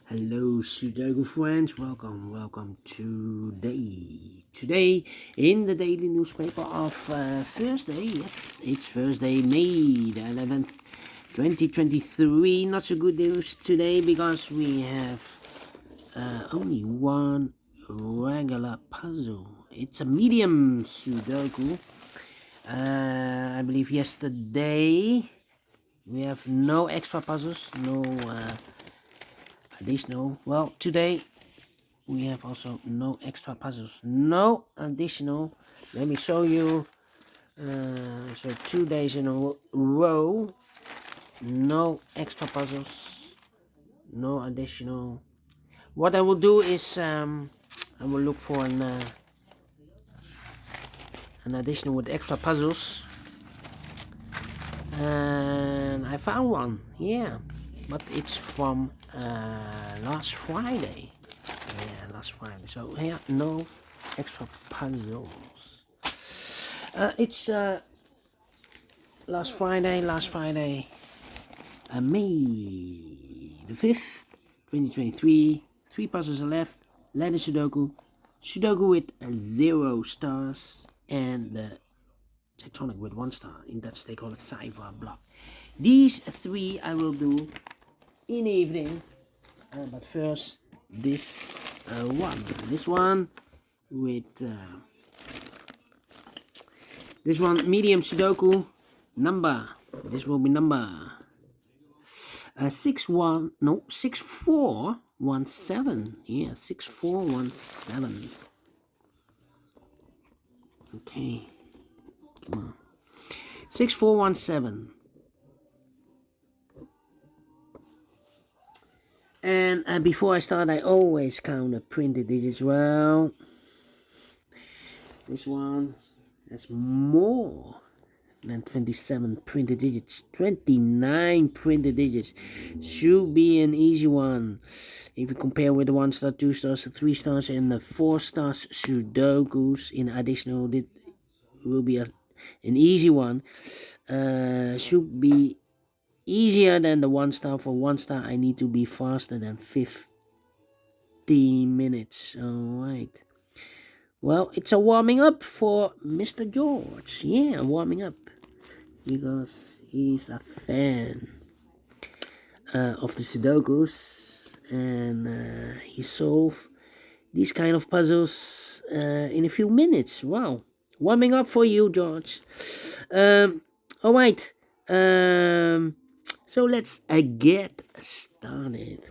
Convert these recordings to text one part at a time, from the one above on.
Hello Sudoku friends, welcome today in the daily newspaper of Thursday. Yes, it's Thursday, May the 11th, 2023. Not so good news today because we have only one regular puzzle. It's a medium Sudoku. I believe yesterday we have no extra puzzles, no additional. Well, today we have also no extra puzzles, no additional. Let me show you. So 2 days in a row, no extra puzzles, no additional. What I will do is I will look for an additional with extra puzzles, and I found one. Yeah, but it's from last Friday. Yeah, last Friday. So yeah, no extra puzzles. It's last Friday, May the 5th, 2023. 3 puzzles are left. Letter Sudoku with 0 stars, and the tectonic with 1 star. In Dutch they call it cipher block. These 3 I will do in the evening, but first this one with this one medium Sudoku number. This will be number 6417. Yeah, 6417. Okay, come on. 6417. And before I start, I always count the printed digits. Well, this one has more than 27 printed digits. 29 printed digits. Should be an easy one. If you compare with the 1 star, 2 stars, 3 stars, and the 4 stars Sudokus in additional, it will be an easy one. Should be easier than the 1 star. For 1 star, I need to be faster than 15 minutes. Alright. Well, it's a warming up for Mr. George. Yeah, warming up. Because he's a fan of the Sudokus. And he solved these kind of puzzles in a few minutes. Wow. Warming up for you, George. Alright. So let's get started.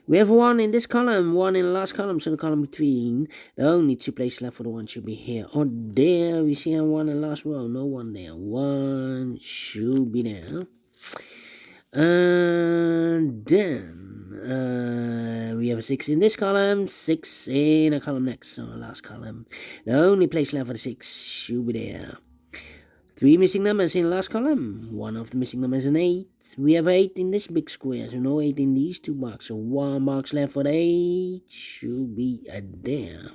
We have 1 in this column, 1 in the last column, so the column between. The only 2 places left for the 1 should be here or there. We see 1 in the last row, no 1 there. 1 should be there. And then we have a 6 in this column, 6 in a column next, so the last column. The only place left for the 6 should be there. 3 missing numbers in the last column. 1 of the missing numbers is an 8. We have 8 in this big square, so no 8 in these 2 boxes. So 1 box left for the 8 should be there.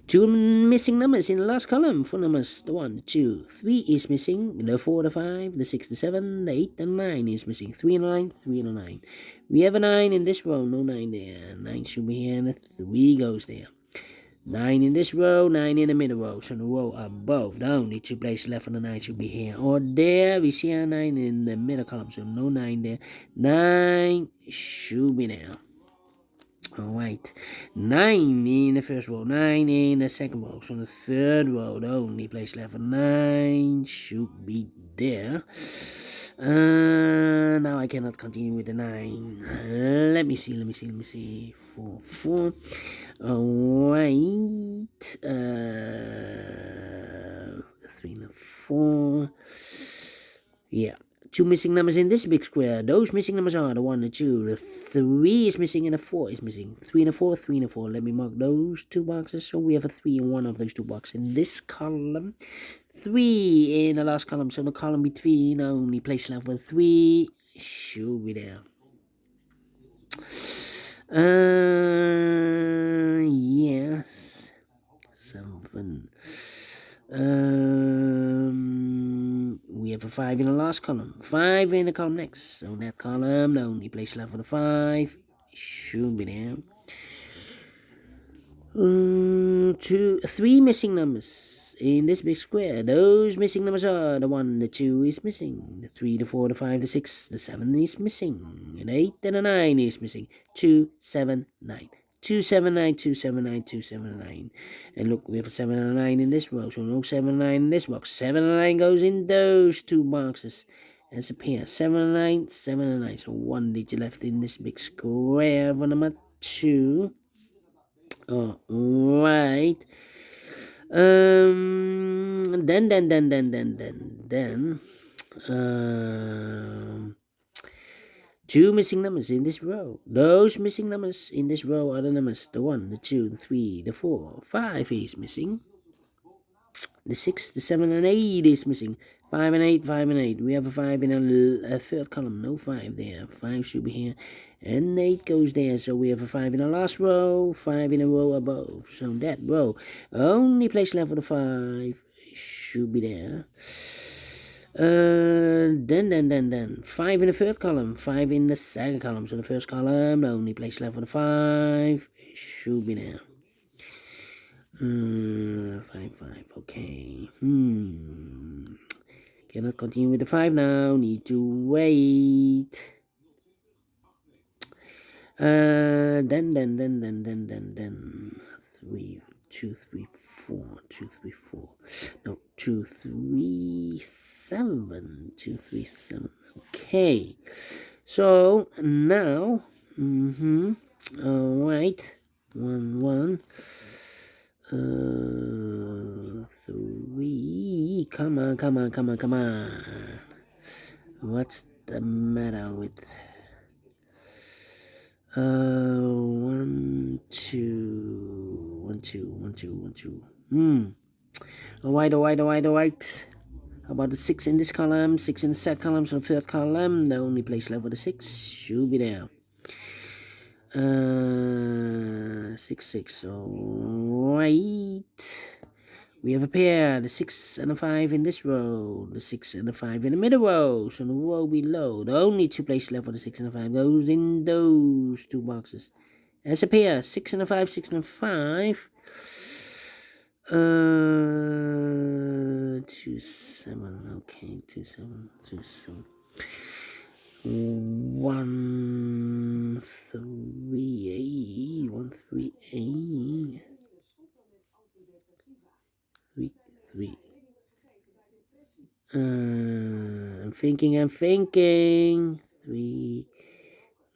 2 missing numbers in the last column. 4 numbers, the 1, the 2. 3 is missing. The 4, the 5, the 6, the 7, the 8, and 9 is missing. 3 and 9, 3 and 9. We have a 9 in this row, no 9 there. 9 should be here, and the 3 goes there. 9 in this row, 9 in the middle row, so the row above. The only 2 places left for the 9 should be here or there. We see a 9 in the middle column, so no 9 there. 9 should be there. Alright, 9 in the first row, 9 in the second row, so the third row, the only place left for 9 should be there. Now I cannot continue with the 9. Let me see. 4, 4. Alright. 3 and 4. Yeah. 2 missing numbers in this big square. Those missing numbers are the 1 and the 2. The 3 is missing and the 4 is missing. 3 and a 4, 3 and a 4. Let me mark those 2 boxes. So we have a 3 in one of those 2 boxes. In this column, 3 in the last column. So the column between, only place left for 3 should be there. Yes. 7. We have have a 5 in the last column, 5 in the column next. So that column, the only place left for the 5 should be there. 3 missing numbers in this big square. Those missing numbers are the 1, the 2 is missing, the 3, the 4, the 5, the 6, the 7 is missing, an 8 and a 9 is missing. 2, 7, 9. 279, 279, 279. And look, we have a 7 and a 9 in this row, so no 7 and 9 in this box. 7 and 9 goes in those 2 boxes as a pair. 7 and 9, 7 and 9. So 1 digit left in this big square for number 2. Alright. Then 2 missing numbers in this row. Those missing numbers in this row are the numbers, the 1, the 2, the 3, the 4, 5 is missing. The 6, the 7, and 8 is missing. 5 and 8, 5 and 8. We have a 5 in a third column. No 5 there. 5 should be here. And 8 goes there. So we have a 5 in the last row. 5 in a row above. So that row, only place left for the 5 should be there. Then 5 in the third column. 5 in the second column. So the first column, the only place left for the 5 should be there. 5, 5, okay. Cannot continue with the 5 now. Need to wait. Then 3, 2, 3, 4, 2, 3, 4. No, 2, 3, 7, 2, 3, 7. Okay. So now, all right. 1, 1. 3. Come on. What's the matter with 1, 2, 1, 2, 1, 2, 1, 2. Alright. How about the 6 in this column, 6 in the second column, so the third column, the only place left for the 6 should be there. 6, 6, alright. We have a pair, the 6 and the 5 in this row, the 6 and the 5 in the middle row, so the row below, the only 2 places left for the 6 and the 5 goes in those 2 boxes. As a pair, 6 and the 5, 6 and the 5. 2, 7, okay, 2, 7, 2, 7. 1, 3, 8, 1, 3, 8. 3. I'm thinking. 3,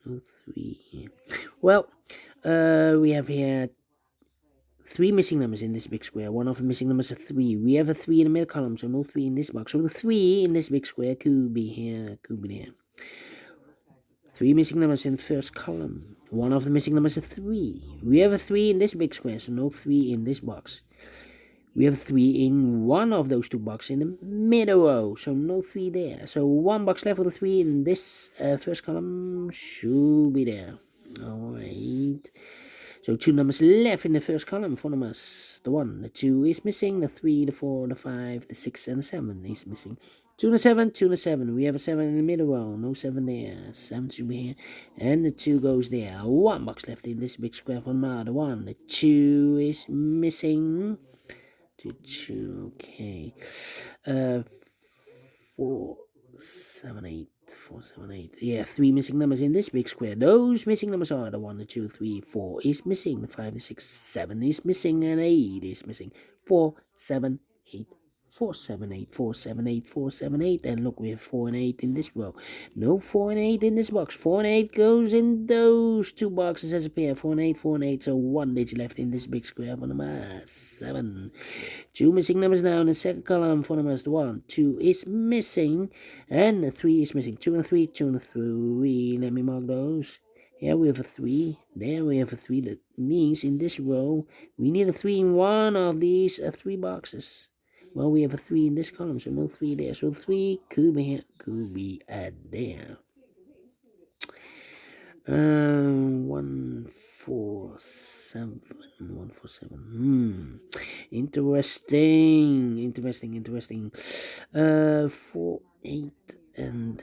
no 3. Well, we have here 3 missing numbers in this big square. One of the missing numbers is 3. We have a 3 in the middle column, so no 3 in this box. So the 3 in this big square could be here, could be there. 3 missing numbers in the first column. One of the missing numbers is 3. We have a 3 in this big square, so no 3 in this box. We have 3 in one of those 2 boxes in the middle row, so no 3 there. So 1 box left for the 3 in this first column should be there. Alright. So 2 numbers left in the first column for numbers. The 1, the 2 is missing, the 3, the 4, the 5, the 6, and the 7 is missing. 2 and the 7, 2 and the 7. We have a 7 in the middle row, no 7 there. 7 should be here, and the 2 goes there. 1 box left in this big square for number. The 1, the 2 is missing. 2, okay. 4, 7, 8. 4, 7, 8. Yeah, 3 missing numbers in this big square. Those missing numbers are the 1, the 2, 3, 4 is missing. The 5, the 6, 7 is missing, and 8 is missing. 4, 7, 8. 4, 7, 8, 4, 7, 8, 4, 7, 8. And look, we have 4 and 8 in this row. No 4 and 8 in this box. 4 and 8 goes in those 2 boxes as a pair. 4 and 8, 4 and 8. So 1 digit left in this big square for number 7. 2 missing numbers now in the second column for numbers. The 1, 2 is missing, and the 3 is missing. 2 and 3, 2 and 3. Let me mark those. Here we have a 3. There we have a 3. That means in this row, we need a 3 in one of these 3 boxes. Well, we have a 3 in this column, so no 3 there. So 3 could be here, could be there. 1, 4, 7, 147. Interesting. 4, 8, and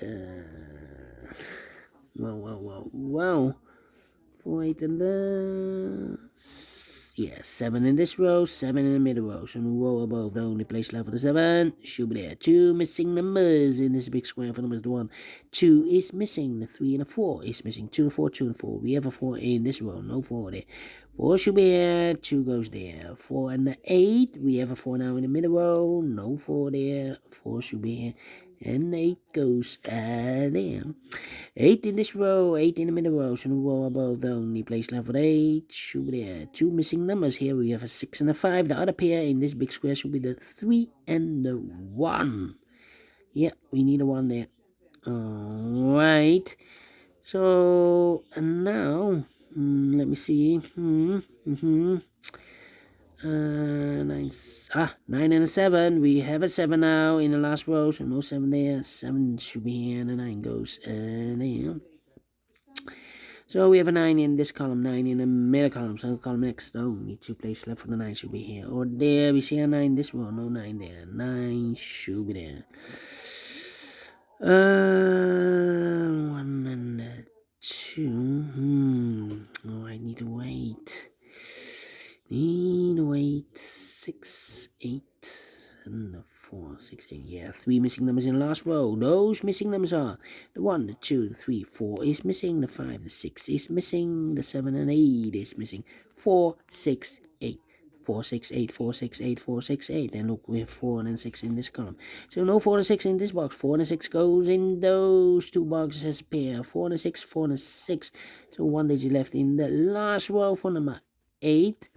wow. 4, 8, and yeah, 7 in this row, 7 in the middle row. So the row above, the only place left for the 7 should be there. 2 missing numbers in this big square for numbers. The 1, 2 is missing. The 3 and the 4 is missing. 2 and 4, 2 and 4. We have a 4 in this row, no 4 there. 4 should be here, 2 goes there. 4 and the 8, we have a 4 now in the middle row, no 4 there. 4 should be here, and 8 goes there. 8 in this row, 8 in the middle row, so the row above the only place left for 8 should be there. 2 missing numbers here, we have a 6 and a 5. The other pair in this big square should be the 3 and the 1. Yeah, we need a 1 there. Alright, so and now let me see. 9 and a 7. We have a 7 now in the last row, so no 7 there. 7 should be here, and the 9 goes there. So we have a 9 in this column, 9 in the middle column. So the column next, only 2 places left for the 9 should be here or there. We see a 9 in this row, no 9 there. 9 should be there. 1 and 2. Oh, I need to wait. 6, 8, and 4, 6, 8. Yeah, 3 missing numbers in the last row. Those missing numbers are the 1, the 2, the 3, 4 is missing, the 5, the 6 is missing, the 7 and 8 is missing. 4, 6, 8. 4, 6, 8, 4, 6, 8, 4, 6, 8. And look, we have 4 and 6 in this column. So no 4 and 6 in this box. 4 and 6 goes in those 2 boxes as a pair. 4 and 6, 4 and 6. So 1 digit left in the last row for number 8.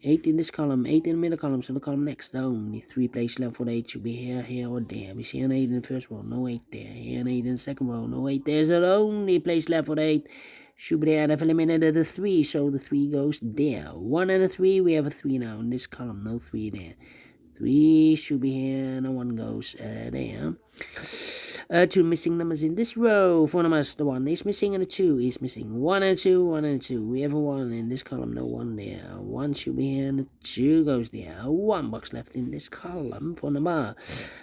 8 in this column, 8 in the middle column, so the column next down. The 3 places left for the 8 should be here, here, or there. We see an 8 in the first row, no 8 there. Here an 8 in the second row, no 8 there. So the only place left for the 8 should be there. And I've eliminated the 3, so the 3 goes there. 1 and a 3, we have a 3 now in this column, no 3 there. 3 should be here, and 1 goes there. 2 missing numbers in this row. For numbers, the 1 is missing and the 2 is missing. 1 and 2, 1 and 2. We have a 1 in this column, no 1 there. 1 should be here and the 2 goes there. 1 box left in this column for number,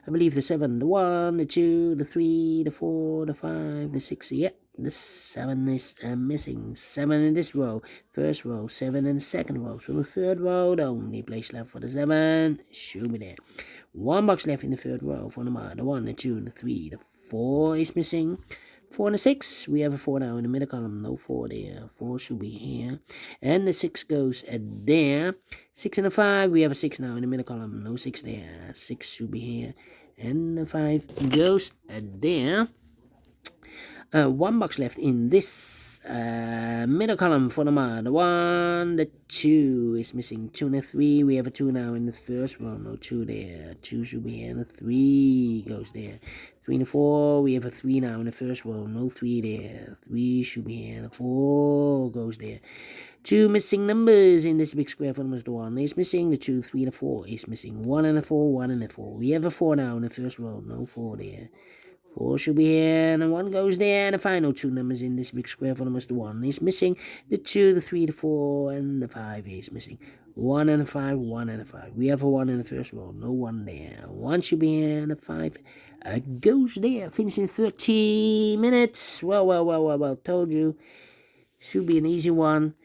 I believe the 7, the 1, the 2, the 3, the 4, the 5, the 6. Yep, the 7 is missing. 7 in this row. First row, 7 in the second row. So the third row, the only place left for the 7 should be there. 1 box left in the third row for number, the 1, the 2, the 3, the 4 is missing. 4 and a 6. We have a 4 now in the middle column. No 4 there. 4 should be here. And the 6 goes there. 6 and a 5. We have a 6 now in the middle column. No 6 there. 6 should be here. And the 5 goes there. 1 box left in this middle column for number, the 1, the 2 is missing. 2 and a 3. We have a 2 now in the first row. No 2 there. 2 should be here. And the 3 goes there. 3 and a 4. We have a 3 now in the first row. No 3 there. 3 should be here. The 4 goes there. 2 missing numbers in this big square for numbers. The 1 is missing. The 2, 3, and the 4 is missing. 1 and a 4. 1 and a 4. We have a 4 now in the first row. No 4 there. 4 should be here, and the 1 goes there, and the final 2 numbers in this big square for numbers. The 1 is missing, the 2, the 3, the 4, and the 5 is missing. 1 and a 5, 1 and a 5. We have a 1 in the first row, no 1 there. 1 should be here, and the 5 goes there. Finishing 30 minutes. Well, told you. Should be an easy one.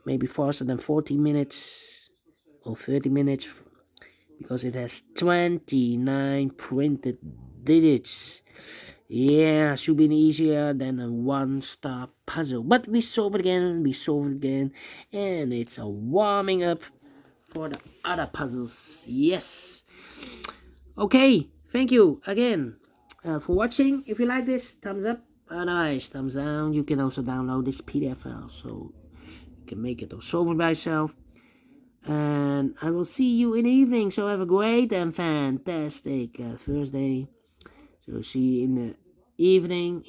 Maybe faster than 40 minutes or 30 minutes, because it has 29 printed digits. Yeah, should be easier than a one-star puzzle. But we solve it again, and it's a warming up for the other puzzles. Yes. Okay, thank you again for watching. If you like this, thumbs up. Otherwise, thumbs down. You can also download this PDF file, so you can make it or solve it by yourself. And I will see you in the evening. So have a great and fantastic Thursday. So see you in the evening.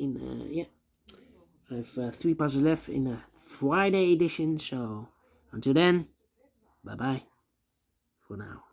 I have 3 puzzles left in the Friday edition. So until then, bye bye for now.